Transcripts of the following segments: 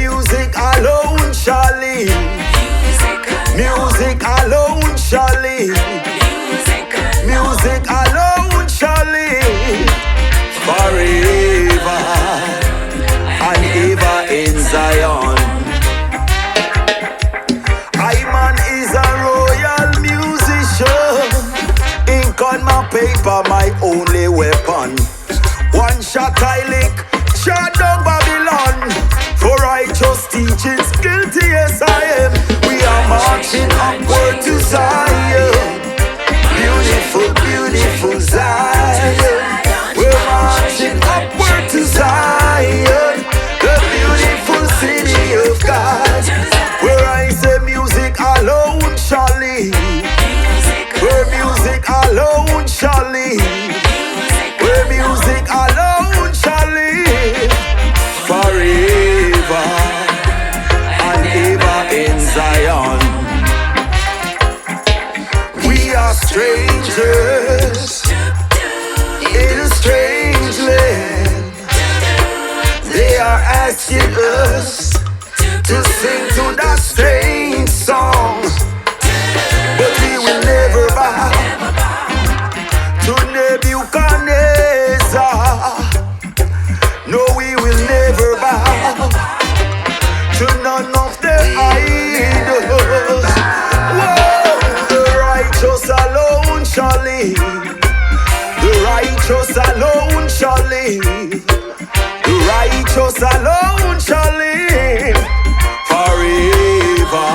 music alone shall live. Music alone shall live. Music alone shall live forever and ever in Zion. I-Man is a royal musician. Ink on my paper, my only weapon. One shot I lick, shut down Babylon. For righteous teachings, guilty as I am. We are marching upward to Zion. Beautiful, beautiful Zion. We're marching upward to Zion, the beautiful city of God, where I say music alone shall live. Where music alone shall live. Where music alone shall live forever and ever in Zion. We are strangers in a strange land. They are asking us to sing to that strange song, but we will never bow to Nebuchadnezzar. No, we will never bow to none of their idols. Whoa, the righteous alone shall live. The righteous alone shall live. The righteous alone shall live forever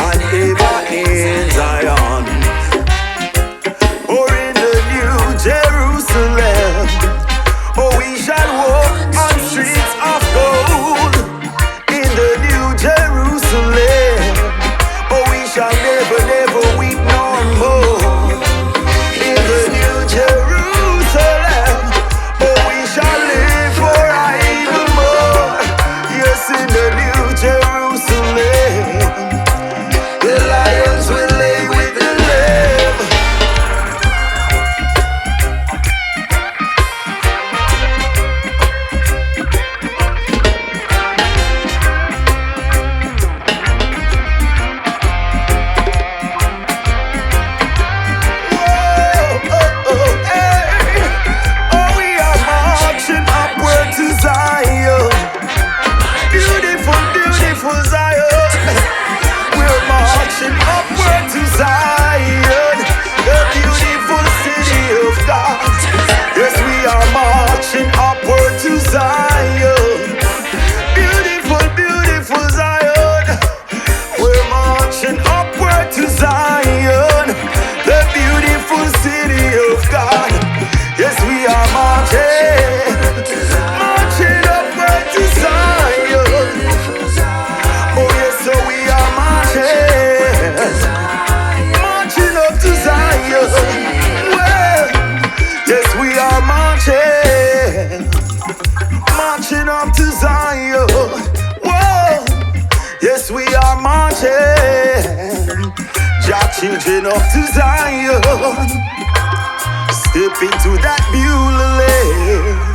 and ever in Zion. Or in the New Jerusalem. Oh, we shall walk on streets of gold. In the New Jerusalem. Oh, we shall never, never weep no more. In the New Jerusalem. Oh, we shall live forevermore. Yes, in the New Jerusalem. The lions will lay with the lamb. Marching up to Zion. Whoa, yes, we are marching. Jah children up to Zion. Step into that Willy.